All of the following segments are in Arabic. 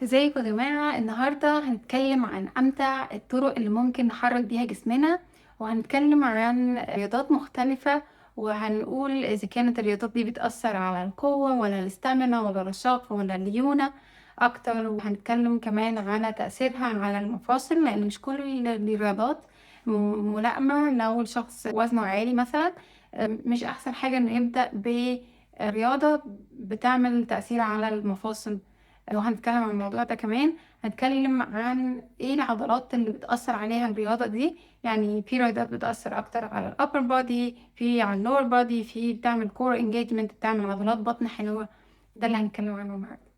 ازيكم يا جماعة؟ النهاردة هنتكلم عن أمتع الطرق اللي ممكن نحرك بيها جسمنا، وهنتكلم عن رياضات مختلفة، وهنقول إذا كانت الرياضات دي بتأثر على القوة ولا الاستامينا ولا الرشاقة ولا الليونة أكتر. وهنتكلم كمان على تأثيرها على المفاصل، لأن مش كل الرياضات ملائمة لو الشخص وزنه عالي مثلا. مش أحسن حاجة إنه يبدأ برياضة بتعمل تأثير على المفاصل. لو هنتكلم عن الموضوع ده كمان، هنتكلم عن ايه العضلات اللي بتأثر عليها الرياضة دي. يعني في رياضات بتأثر اكتر على الابر بودي، في على اللور بودي، في بتعمل كور انجيجمنت، بتعمل عضلات بطن حلوة. ده اللي هنتكلم عنه النهارده.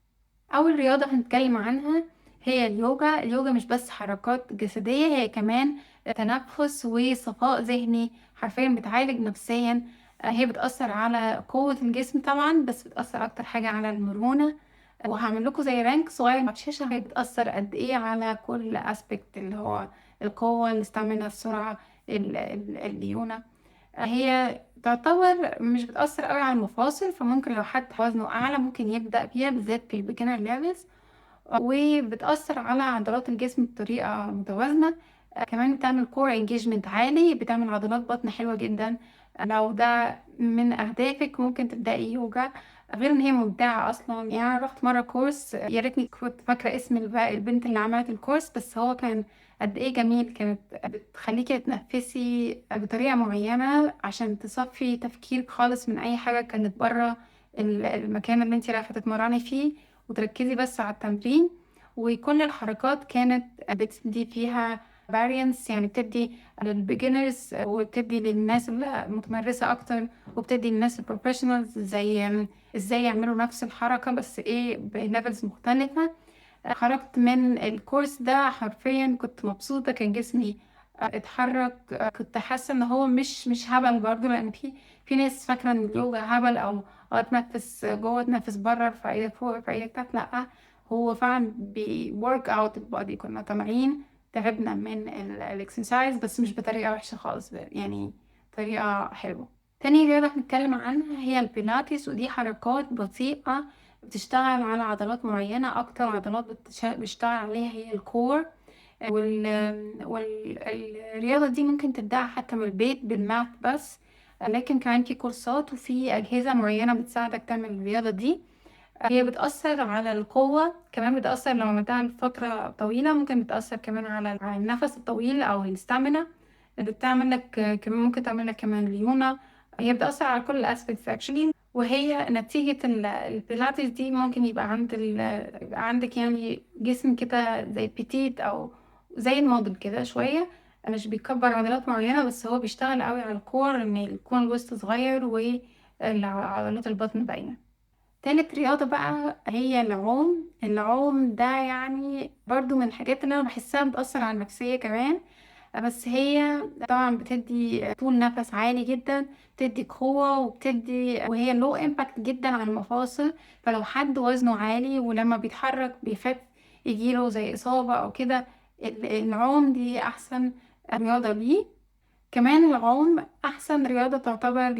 اول رياضة هنتكلم عنها هي اليوجا. اليوجا مش بس حركات جسدية، هي كمان تنفس وصفاء ذهني، حرفيا بتعالج نفسيا. هي بتأثر على قوة الجسم طبعا، بس بتأثر اكتر حاجة على المرونة. وهعمل لكم زي رانك صغير على الشاشة، هي بتأثر قد ايه على كل اسبكت، اللي هو القوة، الاستامينا، السرعة، الليونة. هي تعتبر مش بتأثر قوي على المفاصل، فممكن لو حد وزنه أعلى ممكن يبدأ بيها، بالذات في البيجنر ليفلز. وبتأثر على عضلات الجسم بطريقة متوازنة. كمان بتعمل كور انجيجمنت عالي، بتعمل عضلات بطن حلوة جدا. لو ده من أهدافك ممكن تبدأي يوجا. غير ان هي ممتعة اصلا، يعني انا رحت مرة كورس، يا ريتني كنت فاكرة اسم البنت اللي عملت الكورس، بس هو كان قد ايه جميل. كانت بتخليكي تتنفسي بطريقة معينة عشان تصفي تفكيرك خالص من اي حاجة كانت بره المكان اللي انت رايحة تتمرني فيه، وتركزي بس على التمرين. وكل الحركات كانت بتدي فيها variance، يعني بتدي للبيجنرز وبتدي للناس المتمرسة أكتر، وبتدي للناس البروفيشنالز زي ازاي يعملوا نفس الحركة بس ايه بليفلز مختلفة. خرجت من الكورس ده حرفيا كنت مبسوطة، كان جسمي اتحرك. كنت حاسة ان هو مش هبل برضه، لان في ناس فاكرة ان اليوجا هبل، او تنفس جوه تنفس بره، في ايدك فوق في ايدك تحت. لا، هو فعلا بيورك اوت البادي. كنا طالعين تعبنا من الاكسرسايز، بس مش بطريقة وحشة خالص، يعني طريقة حلوة. تاني رياضة هنتكلم عنها هي البيلاتيس، ودي حركات بطيئة بتشتغل على عضلات معينة. أكتر عضلات بتشتغل عليها هي الكور. والرياضة دي ممكن تبدأها حتى من البيت بالمات بس، لكن كمان في كورسات وفي أجهزة معينة بتساعدك تعمل الرياضة دي. هي بتأثر على القوة، كمان بتأثر لو عملتها لفترة طويلة، ممكن بتأثر كمان على النفس الطويل أو الستامينا. بتعمل لك كمان، ممكن تعمل لك كمان ليونة. هي بتأثر على كل الأسبكتس actually. وهي نتيجة البيلاتيس دي ممكن يبقى يبقى عندك يعني جسم كده زي بيتيت، أو زي الموديل كده شوية. مش بيكبر عضلات معينة، بس هو بيشتغل قوي على الكور، إن يكون الوسط صغير وعضلات البطن باينة. تالت رياضة بقى هي العوم. العوم ده يعني برضو من الحاجات اللي أنا بحسها بتأثر على النفسية كمان. بس هي طبعا بتدي طول نفس عالي جدا، بتدي قوة، وهي لو امباكت جدا على المفاصل. فلو حد وزنه عالي ولما بيتحرك بيخاف يجيله زي إصابة أو كده، العوم دي أحسن رياضة ليه. كمان العوم أحسن رياضة تعتبر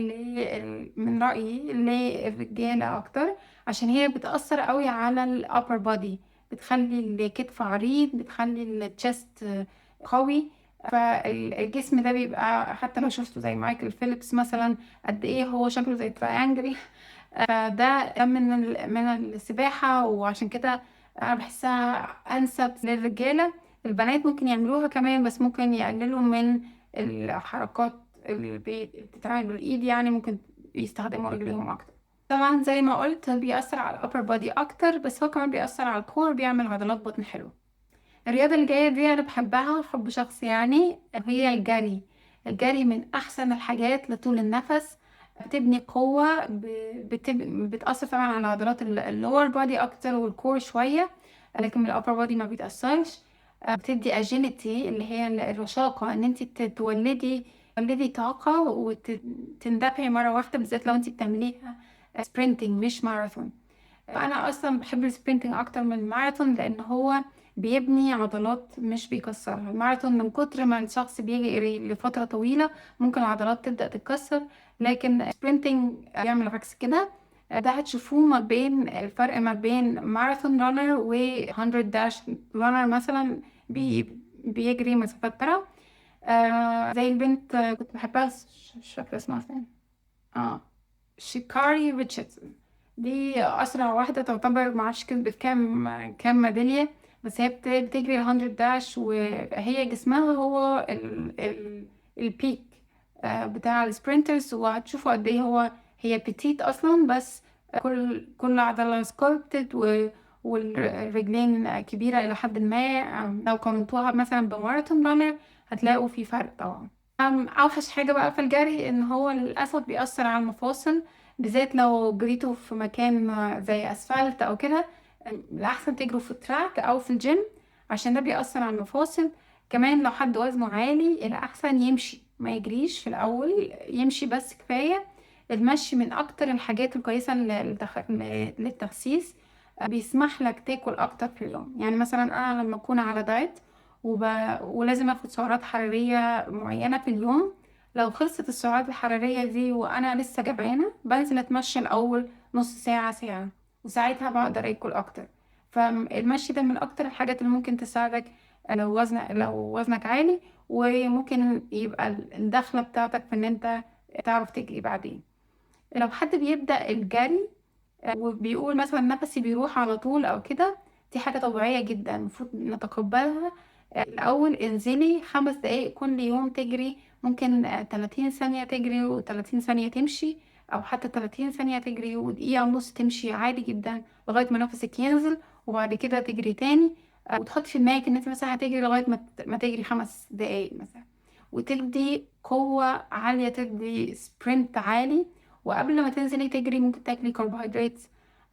من رأيي للرجالة أكتر، عشان هي بتأثر قوي على الأبر بودي، بتخلي الكتف عريض، بتخلي التشست قوي. فالجسم ده بيبقى، حتى لو شفته زي مايكل فيليبس مثلا، قد ايه هو شكله زي تراينجل. فده من السباحة، وعشان كده أنا بحسها أنسب للرجالة. البنات ممكن يعملوها كمان، بس ممكن يقللوا من الحركات اللي بتتعمل بالإيد، يعني ممكن يستخدموا رجليهم أكتر. طبعا زي ما قلت بيأثر على الأبر بودي أكتر، بس هو كمان بيأثر على الكور، بيعمل عضلات بطن حلوة. الرياضة الجاية دي أنا بحبها حب شخصي، يعني هي الجري. الجري من أحسن الحاجات لطول النفس، بتبني قوة، بتأثر طبعا على عضلات اللور بودي أكتر والكور شوية، لكن الأبر بودي ما بيتأثرش. بتدي اجيلتي اللي هي الرشاقة، ان انت تولدي طاقة وتندفعي مرة واحدة، بالذات لو انت بتعمليها سبرينتنج مش ماراثون. فانا اصلا بحب السبرينتنج اكتر من الماراثون، لان هو بيبني عضلات مش بيكسرها. الماراثون من كتر ما الشخص بيجري لفترة طويلة ممكن العضلات تبدأ تتكسر، لكن السبرينتنج بيعمل عكس كده. ده هتشوفوه ما بين الفرق ما بين ماراثون رانر و 100 داش رانر مثلا، بيجري مسافات ترى. زي البنت كنت بحبها، مش فاكرة اسمها فين. اه شيكاري ريتشاردسون، دي أسرع واحدة تعتبر، معرفش كسبت كام ميدالية. بس هي بتجري 100 داش، وهي جسمها هو البيك بتاع السبرينترز. وهتشوفوا قد ايه هي بتيت أصلا، بس كل عضلة سكولبتد، والرجلين كبيرة إلى حد ما. لو قارنتوها مثلا بماراثون رانر هتلاقوا في فرق طبعا. أوحش حاجة بقى في الجري إن هو للأسف بيأثر على المفاصل، بالذات لو جريتوا في مكان زي أسفلت أو كده. الأحسن تجروا في التراك أو في الجيم، عشان ده بيأثر على المفاصل. كمان لو حد وزنه عالي الأحسن يمشي، ما يجريش في الأول، يمشي بس كفاية. المشي من أكتر الحاجات الكويسة للتخسيس. بيسمح لك تاكل أكتر في اليوم. يعني مثلا أنا لما أكون على دايت وب... ولازم اخد سعرات حرارية معينة في اليوم، لو خلصت السعرات الحرارية دي وانا لسه جعانة بنزل اتمشى الاول نص ساعة ساعة، وساعتها بقدر اكل اكتر. فالمشي ده من اكتر الحاجات اللي ممكن تساعدك لو وزنك عالي، وممكن يبقى الدخلة بتاعتك في ان انت تعرف تجري بعدين. لو حد بيبدأ الجري وبيقول مثلا نفسي بيروح على طول او كده، دي حاجة طبيعية جدا المفروض نتقبلها. الأول انزلي 5 دقايق كل يوم تجري، ممكن 30 ثانية تجري و30 ثانية تمشي، أو حتى 30 ثانية تجري ودقيقة ونص تمشي عادي جدا لغاية ما نفسك ينزل، وبعد كده تجري تاني. وتحطي في دماغك إن انت مثلا هتجري لغاية ما تجري 5 دقايق مثلا، وتدي قوة عالية، تدي سبرنت عالي. وقبل ما تنزلي تجري ممكن تاكلي كربوهيدرات،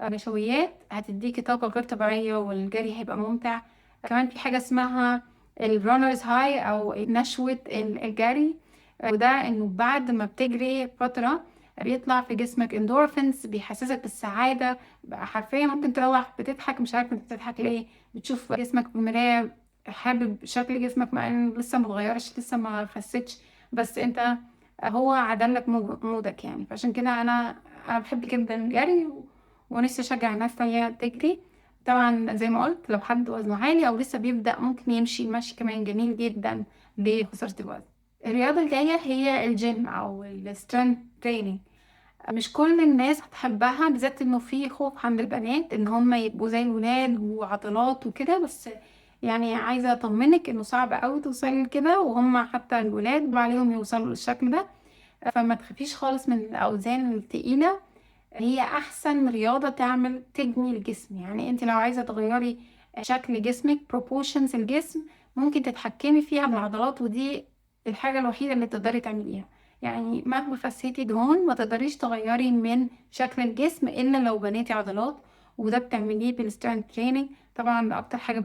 نشويات هتديكي طاقة غير طبيعية، والجري هيبقى ممتع. كمان في حاجة اسمها الرانرز هاي أو نشوة الجري. وده إنه بعد ما بتجري فترة بيطلع في جسمك اندورفينز، بيحسسك بالسعادة. بقى حرفيا ممكن تروح بتضحك مش عارف انت بتضحك ليه، بتشوف جسمك في المراية، حابب شكل جسمك مع انه لسه متغيرش، لسه ما خسيتش، بس انت هو عدلك مودك يعني. فعشان كده انا بحب جدا الجري، ونفسي اشجع الناس تانية تجري. طبعا زي ما قلت لو حد وزنه عالي او لسه بيبدأ ممكن يمشي، المشي كمان جميل جدا لخسارة الوزن. الرياضة الجاية هي الجيم او السترينث تريننج. مش كل الناس هتحبها، بالذات انه في خوف عند البنات ان هم يبقوا زي الولاد وعضلات وكده. بس يعني عايزة اطمنك انه صعب قوي توصلي لكده، وهم حتى الولاد عليهم يوصلوا للشكل ده. فما تخافيش خالص من الاوزان التقيلة. هي احسن رياضة تبني الجسم. يعني انت لو عايزة تغيري شكل جسمك، proportions الجسم، ممكن تتحكمي فيها بالعضلات، ودي الحاجة الوحيدة اللي تقدري تعمليها. يعني مهما خسيتي دهون ما تقدريش تغيري من شكل الجسم الا لو بنيتي عضلات. وده بتعمليه بالسترينث تريننج. طبعا اكتر حاجة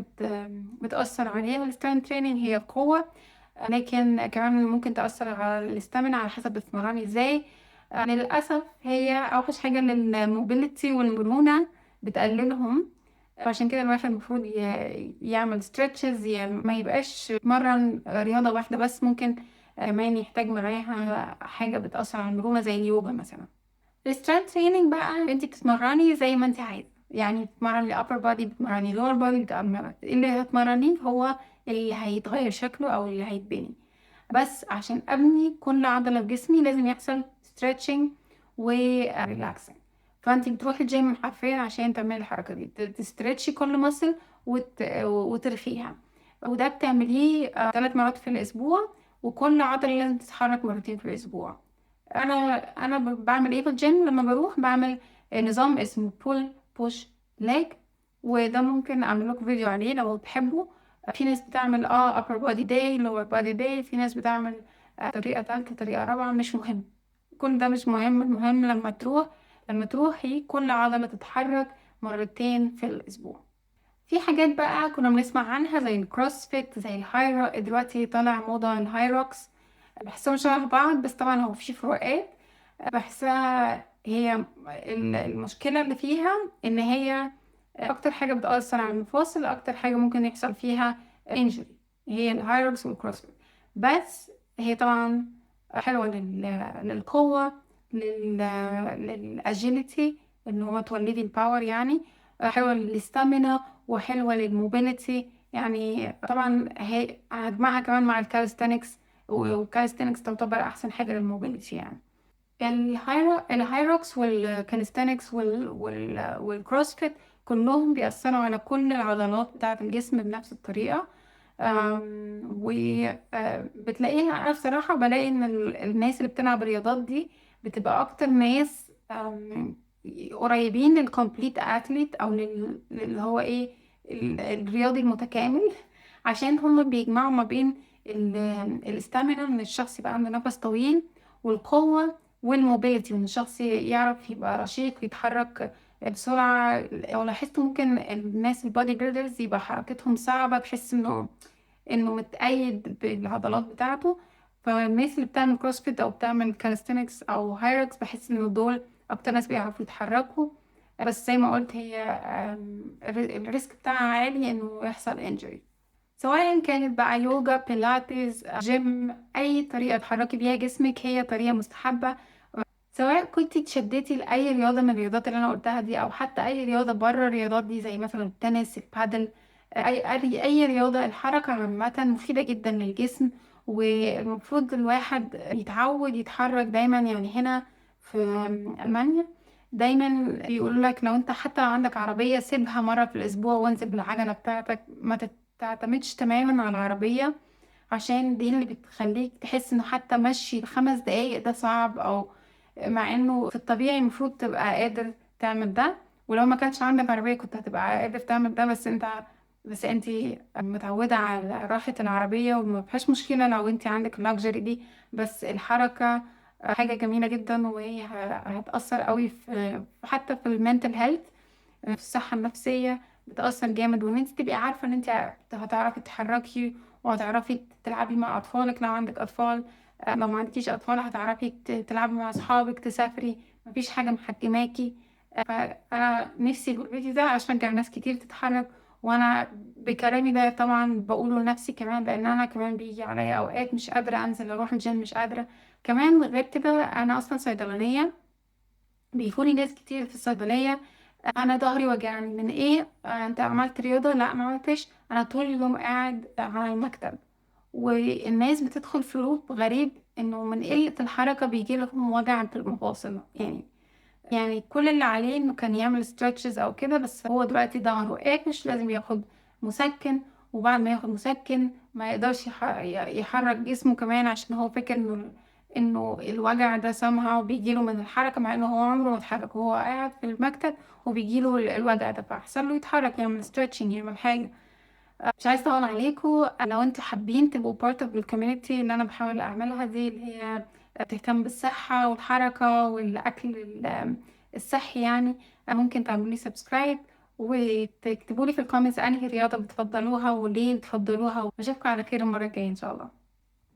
بتأثر عليها السترينث تريننج هي القوة، لكن كمان ممكن تأثر على الاستامينا على حسب بتتمرني ازاي. للأسف هي أوحش حاجة للموبيليتي والمرونة، بتقللهم. عشان كده الواحد المفروض يعمل ستريتشز، يعني ما يبقاش يتمرن رياضة واحدة بس، ممكن كمان يحتاج معاها حاجة بتأثر على المرونة زي اليوجا مثلا. السترينث تريننج بقى انت بتتمرني زي ما انت عايزة، يعني بتتمرني upper body، بتتمرني lower body، اللي هتمرنيه هو اللي هيتغير شكله او اللي هيتبني. بس عشان ابني كل عضلة في جسمي لازم يحصل stretching و relaxing. فانت بتروحي الجيم حرفيا عشان تعملي الحركة دي، تسترتشي كل مصل وترخيها. وده بتعمليه 3 مرات في الاسبوع، وكل عضلة لازم تتحرك مرتين في الاسبوع. انا بعمل ايه في الجيم لما بروح؟ بعمل نظام اسمه pull push leg، وده ممكن اعمل لكم فيديو عليه لو تحبوا. في ناس بتعمل upper body day lower body day، في ناس بتعمل طريقة تالتة طريقة رابعة، مش مهم، كل ده مش مهم. المهم لما تروحي كل عضلة تتحرك مرتين في الأسبوع. في حاجات بقى كنا بنسمع عنها زي الكروسفيت، زي الهاي، دلوقتي طالع موضة الهايروكس. بحسهم شبه بعض، بس طبعا هو في فروقات. بحسها هي المشكلة اللي فيها ان هي اكتر حاجة بتأثر على المفاصل، اكتر حاجة ممكن يحصل فيها injury هي الهايروكس والكروسفيت. بس هي طبعا حلوة للقوة، للاجيليتي، إن هو تولدي الباور يعني. حلوة للستامينا وحلوة للموبيليتي يعني. طبعا هي هجمعها كمان مع الكاليستانكس، والكاليستانكس تعتبر أحسن حاجة للموبيليتي يعني. الهايروكس والكاليستانكس والكروسفيت كلهم بيأثروا على كل العضلات بتاعة الجسم بنفس الطريقة. وبتلاقيها، أنا بصراحة بلاقي إن الناس اللي بتلعب الرياضات دي بتبقى أكتر ناس قريبين للكومبليت أثليت، أو اللي هو إيه، الرياضي المتكامل. عشان هم بيجمعوا ما بين الاستامينا، إن الشخص يبقى عنده نفس طويل، والقوة والموبيليتي، وإن الشخص يعرف يبقى رشيق ويتحرك بسرعة. لو لاحظت ممكن الناس البادي بيلدرز يبقى حركتهم صعبة، تحس إنه متأيد بالعضلات بتاعته. فالناس اللي بتعمل كروسفيت أو بتعمل كاليستينكس أو هايركس بحس إن دول أكتر ناس بيعرفوا يتحركوا. بس زي ما قلت، هي الريسك بتاعها عالي إنه يحصل انجري. سواء كانت بقى يوجا، بيلاتيز، جيم، أي طريقة تحركي بيها جسمك هي طريقة مستحبة. سواء كنت اتشدتي لأي رياضة من الرياضات اللي أنا قلتها دي، أو حتى أي رياضة بره الرياضات دي زي مثلا التنس، البادل، أي رياضة. الحركة عامة مفيدة جدا للجسم، والمفروض الواحد يتعود يتحرك دايما يعني. هنا في ألمانيا دايما بيقولوا لك لو انت حتى عندك عربية سيبها مرة في الأسبوع وانزل بالعجلة بتاعتك، ما تعتمدش تماما على العربية، عشان دي اللي بتخليك تحس انه حتى مشي 5 دقايق ده صعب، او مع انه في الطبيعي المفروض تبقى قادر تعمل ده. ولو ما كانش عندك عربية كنت هتبقى قادر تعمل ده، بس انت متعودة على راحة العربية، وما فيهاش مشكلة لو انت عندك اللكجري دي. بس الحركة حاجة جميلة جدا، وهي هتأثر قوي حتى في المنتل هيلث، في الصحة النفسية بتأثر جامد. وان انت تبقي عارفة ان انت هتعرفي تتحركي، وهتعرفي تلعبي مع أطفالك لو عندك أطفال. لو ما عندكيش أطفال هتعرفي تلعبي مع أصحابك، تسافري، مفيش حاجة محكماكي. فأنا نفسي الفيديو ده أشجع ناس كتير تتحرك. وأنا بكلامي ده طبعا بقوله لنفسي كمان، لأن أنا كمان بيجي عليا أوقات مش قادرة أنزل أروح الجيم، مش قادرة. كمان غير كده أنا أصلا صيدلانية، بيجولي ناس كتير في الصيدلية: انا ظهري وجعني من ايه؟ انت عملت رياضة؟ لا ما عملتش، انا طول اليوم قاعد على المكتب. والناس بتدخل في لوب غريب، انه من قلة الحركة بيجي لهم وجع في المفاصل يعني كل اللي عليه انه كان يعمل ستريتشز او كده، بس هو دلوقتي ظهره قافش، لازم ياخد مسكن. وبعد ما ياخد مسكن ما يقدرش يحرك جسمه كمان، عشان هو فاكر انه الوجع ده سامها وبيجيله من الحركة، مع انه هو عمره ما اتحرك وهو قاعد في المكتب وبيجيله الوجع ده. فاحسن له يتحرك، يعمل ستريتشنج، يعمل حاجة. مش عايزة اطول عليكم. لو انتوا حابين تبقوا part of الكوميونتي اللي انا بحاول اعملها دي، اللي هي بتهتم بالصحة والحركة والاكل الصحي يعني، ممكن تعملوا سبسكرايب، وتكتبوا لي في الكومنتس انهي رياضة بتفضلوها وليه بتفضلوها. واشوفكم على خير المرة الجاية ان شاء الله.